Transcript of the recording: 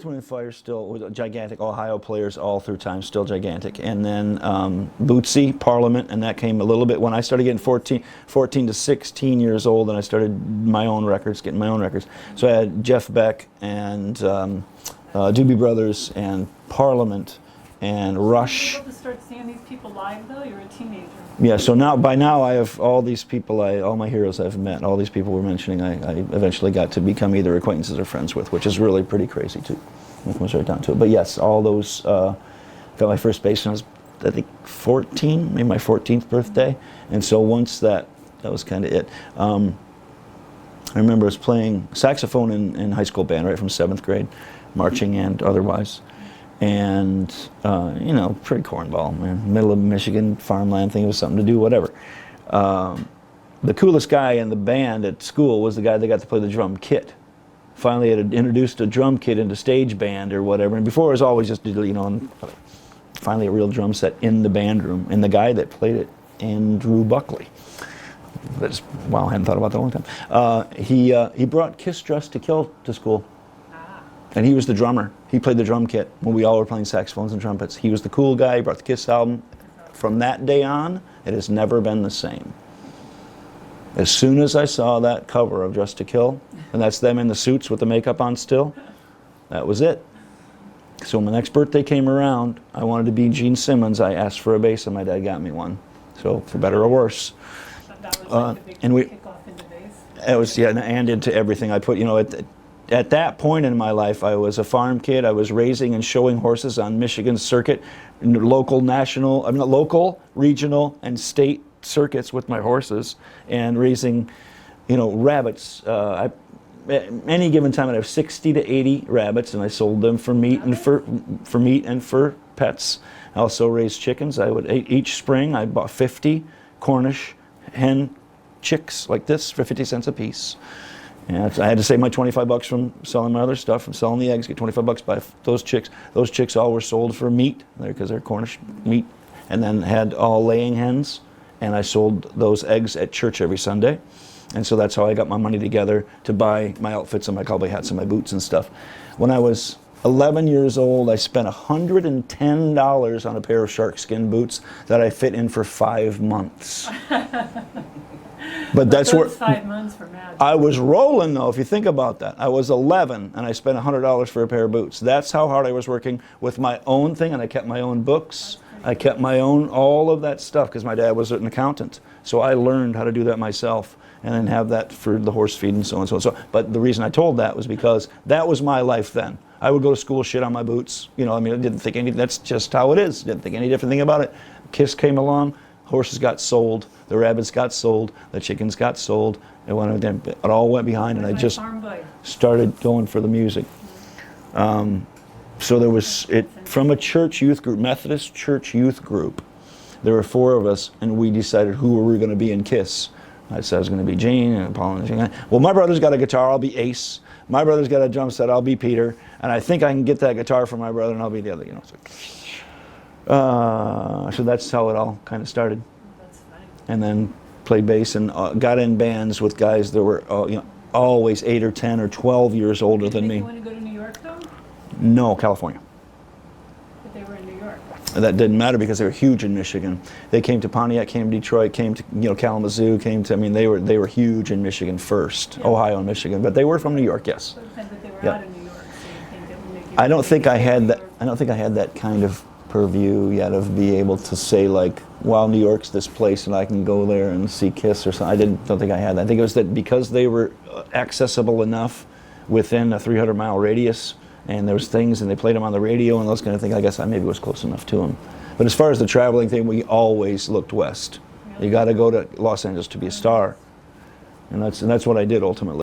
Earth, Wind & Fire still was gigantic. Ohio players all through time, still gigantic. And then Bootsy, Parliament, and that came a little bit when I started getting 14 to 16 years old, and I started my own records, getting my own records. So I had Jeff Beck and Doobie Brothers and Parliament and Rush. Were you able to start seeing these people live though? You were a teenager. Yeah, so now by now I have all these people, all my heroes I've met, all these people we're mentioning, I eventually got to become either acquaintances or friends with, which is really pretty crazy too. It comes right down to it. But yes, all those, got my first base when I was, I think, 14, maybe my 14th birthday. And so once that was kind of it. I remember I was playing saxophone in high school band, right from 7th grade, marching and otherwise. And, you know, pretty cornball, man. Middle of Michigan, farmland thing, it was something to do, whatever. The coolest guy in the band at school was the guy that got to play the drum kit. Finally had introduced a drum kit into stage band or whatever. And before it was always just, you know, finally a real drum set in the band room. And the guy that played it, Andrew Buckley. That's, wow, I hadn't thought about that in a long time. He brought Kiss Dressed to Kill to school. And he was the drummer. He played the drum kit when we all were playing saxophones and trumpets. He was the cool guy. He brought the Kiss album. From that day on, it has never been the same. As soon as I saw that cover of Dressed to Kill, and that's them in the suits with the makeup on still, that was it. So when my next birthday came around, I wanted to be Gene Simmons. I asked for a bass, and my dad got me one. So for better or worse. That was like the big and we, kickoff into bass. it was, yeah, and into everything I put, you know, at that point in my life, I was a farm kid. I was raising and showing horses on Michigan's circuit, local, regional, and state circuits with my horses, and raising, you know, rabbits. At any given time, I'd have 60 to 80 rabbits, and I sold them for meat and for pets. I also raised chickens. I would each spring I bought 50 Cornish hen chicks like this for 50 cents a piece. And I had to save my 25 bucks from selling my other stuff, from selling the eggs, get 25 bucks by those chicks. Those chicks all were sold for meat, because they're Cornish meat, and then had all laying hens, and I sold those eggs at church every Sunday. And so that's how I got my money together to buy my outfits and my cowboy hats and my boots and stuff. When I was 11 years old, I spent $110 on a pair of shark skin boots that I fit in for 5 months. But that's where 5 months for magic. I was rolling, though, if you think about that. I was 11, and I spent $100 for a pair of boots. That's how hard I was working with my own thing, and I kept my own books. I kept my own, all of that stuff, because my dad was an accountant. So I learned how to do that myself, and then have that for the horse feed and so on and so on. So, but the reason I told that was because that was my life then. I would go to school, shit on my boots. You know, I mean, I didn't think anything, that's just how it is. Didn't think any different thing about it. Kiss came along. Horses got sold, the rabbits got sold, the chickens got sold. It all went behind, and I just started going for the music. So there was from a church youth group, Methodist church youth group. There were 4 of us, and we decided who we were going to be in Kiss. I said I was going to be Gene and Paul and Gene. Well, my brother's got a guitar, I'll be Ace. My brother's got a drum set, I'll be Peter. And I think I can get that guitar from my brother, and I'll be the other. You know. So that's how it all kind of started. That's funny. And then played bass and got in bands with guys that were you know, always 8 or 10 or 12 years older than me. Did you want to go to New York though? No, California. But they were in New York. That didn't matter because they were huge in Michigan. They came to Pontiac, came to Detroit, came to, you know, Kalamazoo, came to, I mean, they were huge in Michigan first, yeah. Ohio and Michigan, but they were from New York, yes. But they were yeah. out of New York, so you think that would make you I don't think I had that kind of purview yet of be able to say like, wow, New York's this place and I can go there and see Kiss or something. Don't think I had that. I think it was that because they were accessible enough within a 300-mile radius, and there was things, and they played them on the radio and those kind of things, I guess I maybe was close enough to them. But as far as the traveling thing, we always looked west. You got to go to Los Angeles to be a star, and that's what I did ultimately.